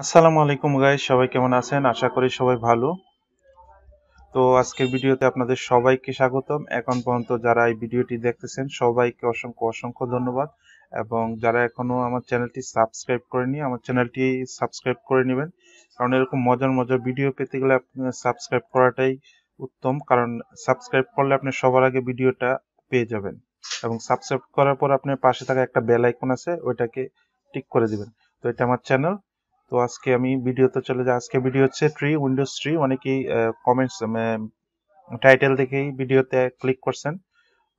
আসসালামু আলাইকুম গাইস, সবাই কেমন আছেন? আশা করি সবাই ভালো। তো আজকের ভিডিওতে আপনাদের সবাইকে স্বাগতম। এখন পর্যন্ত যারা এই ভিডিওটি দেখতেছেন সবাইকে অসংখ্য অসংখ্য ধন্যবাদ। এবং যারা এখনো আমার চ্যানেলটি সাবস্ক্রাইব করেনি, আমার চ্যানেলটি সাবস্ক্রাইব করে নেবেন। কারণ এরকম মজার মজার ভিডিও পেতে গেলে আপনার সাবস্ক্রাইব করাটাই উত্তম, কারণ সাবস্ক্রাইব করলে আপনি সবার আগে ভিডিওটা পেয়ে যাবেন। এবং সাবস্ক্রাইব করার পর আপনার পাশে থাকা একটা বেল আইকন আছে, ওইটাকে টিক করে দিবেন। তো এটা আমার চ্যানেল। তো আজকে আমি ভিডিওতে চলে যাই। আজকে ভিডিও হচ্ছে উইন্ডোজ ট্রি। অনেকেই কমেন্টস টাইটেল দেখেই ভিডিওতে ক্লিক করছেন।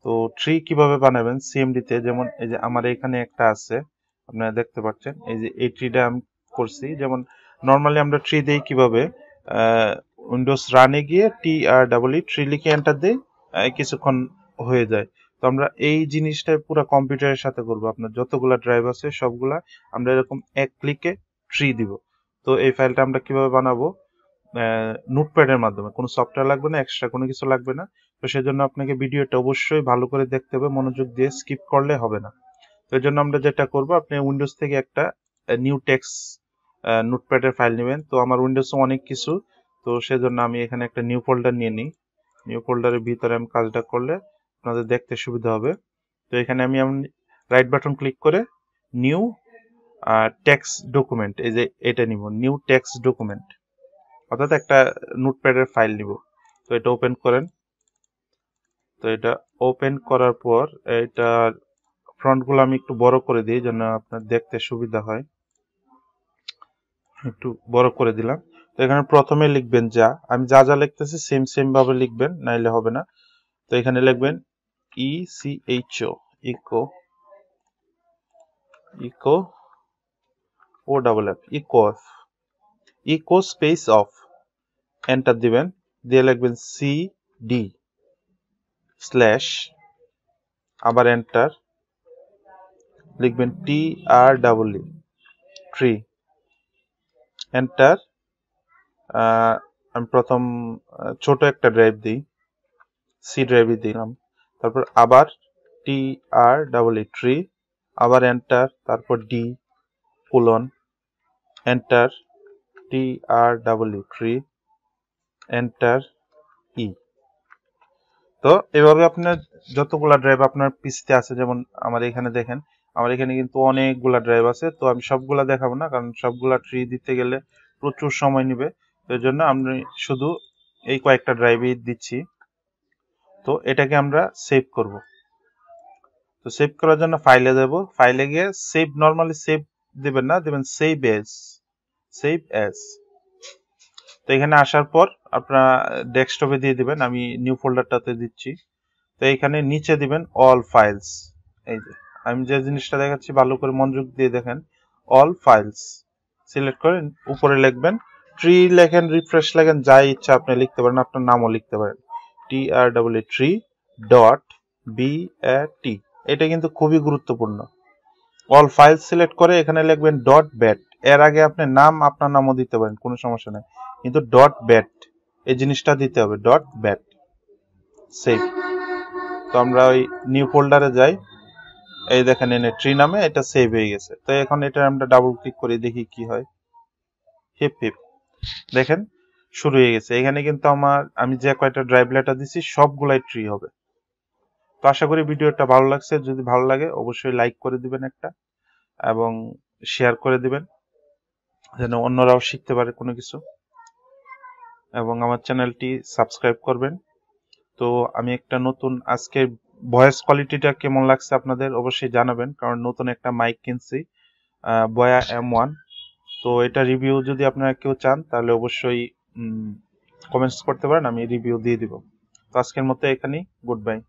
তো ট্রি কিভাবে বানাবেন সিএমডি তে, যেমন এই যে আমার এখানে একটা আছে, আপনারা দেখতে পাচ্ছেন। এই যে এই ট্রিটা আমি করছি। যেমন নর্মালি আমরা ট্রি দেই কিভাবে, উইন্ডোজ রানে গিয়ে ট্রি লিখে এন্টার দেই, কিছুক্ষণ হয়ে যায়। তো আমরা এই জিনিসটা পুরো কম্পিউটারের সাথে করব। আপনার যতগুলা ড্রাইভ আছে সবগুলা আমরা এরকম এক ক্লিকে ট্রি দিব। তো এই ফাইলটা আমরা কিভাবে বানাবো, নোটপ্যাডের মাধ্যমে। কোনো সফটওয়্যার লাগবে না, এক্সট্রা কোনো কিছু লাগবে না। তো সেজন্য আপনাকে ভিডিওটা অবশ্যই ভালো করে দেখতে হবে, মনোযোগ দিয়ে স্কিপ করলে হবে না। তো এর জন্য আমরা যেটা করব, আপনি উইন্ডোজ থেকে একটা নিউ টেক্সট নোটপ্যাডের ফাইল নেবেন। তো আমার উইন্ডোজে অনেক কিছু, তো সেজন্য আমি এখানে একটা নিউ ফোল্ডার নিয়ে নিই। নিউ ফোল্ডারের ভিতরে আমি কাজটা করলে আপনাদের দেখতে সুবিধা হবে। তো এখানে আমি রাইট বাটন ক্লিক করে নিউ টেক্সট ডকুমেন্ট, এই যে এটা নিব, নিউ টেক্সট ডকুমেন্ট, অর্থাৎ একটা নোটপ্যাডের ফাইল নিব। তো এটা ওপেন করেন। তো এটা ওপেন করার পর এটার ফ্রন্ট গুলো আমি একটু বড় করে দিই যেন আপনার দেখতে সুবিধা হয়। একটু বড় করে দিলাম। তো এখানে প্রথমে লিখবেন আমি যা যা লিখতেছি সেম সেম ভাবে লিখবেন, নাইলে হবে না। তো এখানে লিখবেন E C H O, echo, echo, O double F, echo, echo space off, enter দিবেন। দিয়ে লিখবেন সিডি স্ল্যাশ, আবার এন্টার, লিখবেন TREE, ট্রি, এন্টার। আমি প্রথম ছোট একটা ড্রাইভ দিই, সি ড্রাইভে দিলাম। তারপর আবার TREE, ট্রি, আবার এন্টার, তারপর D colon, enter, TREE, tree, enter, E. তো এভাবে আপনার যতগুলা ড্রাইভ আপনার পিসিতে আছে, যেমন আমার এখানে দেখেন, আমার এখানে কিন্তু অনেকগুলা ড্রাইভ আছে। তো আমি সবগুলা দেখাবো না, কারণ সবগুলা ট্রি দিতে গেলে প্রচুর সময় নেবে। তো এর জন্য আমি শুধু এই কয়েকটা ড্রাইভই দিচ্ছি। তো এটাকে আমরা সেভ করব। তো সেভ করার জন্য ফাইলে যাব, ফাইলে গিয়ে সেভ, নরমালি সেভ দিবেন না, দিবেন সেভ এজ, সেভ এজ। তো এখানে আসার পর আপনারা ডেস্কটপে দিয়ে দিবেন, আমি নিউ ফোল্ডারটাতে দিচ্ছি। তো এখানে নিচে দিবেন অল ফাইলস। এই যে আমি যে জিনিসটা দেখাচ্ছি ভালো করে মনোযোগ দিয়ে দেখেন, অল ফাইলস সিলেক্ট করেন, উপরে লিখবেন ট্রি, লেখেন, রিফ্রেশ লেখেন, যাই ইচ্ছা আপনি লিখতে পারেন, আপনার নামও লিখতে পারেন, TREE, ট্রি ডট BAT। এটা কিন্তু খুবই গুরুত্বপূর্ণ। অল ফাইলস সিলেক্ট করে এখানে লিখবেন ডট ব্যাট। এর আগে আপনি আপনার নামও দিতে পারেন, কোনো সমস্যা নেই, কিন্তু ডট ব্যাট এই জিনিসটা দিতে হবে, ডট ব্যাট। সেভ। তো আমরা ওই নিউ ফোল্ডারে যাই, এই দেখেন এনে ট্রি নামে এটা সেভ হয়ে গেছে। তো এখন এটা আমরা ডাবল ক্লিক করে দেখি কি হয়। হিপ হিপ, দেখেন শুরু হয়ে গেছে। এখানে কিন্তু আমি যে কয়টা ড্রাইভ লেটার দিছি সবগুলাই ট্রি হবে। তো আশা করি ভিডিওটা ভালো লাগছে। যদি ভালো লাগে অবশ্যই লাইক করে দিবেন একটা, এবং শেয়ার করে দিবেন যেন অন্যরাও শিখতে পারে কোনো কিছু, এবং আমার চ্যানেলটি সাবস্ক্রাইব করবেন। তো আমি একটা নতুন, আজকের ভয়েস কোয়ালিটিটা কেমন লাগছে আপনাদের অবশ্যই জানাবেন, কারণ নতুন একটা মাইক কিনছি, বয়া M1। তো এটা রিভিউ যদি আপনারা কেউ চান তাহলে অবশ্যই কমেন্টস করতে পারেন, আমি রিভিউ দিয়ে দিব। তো আজকের মতো এখানেই, গুড বাই।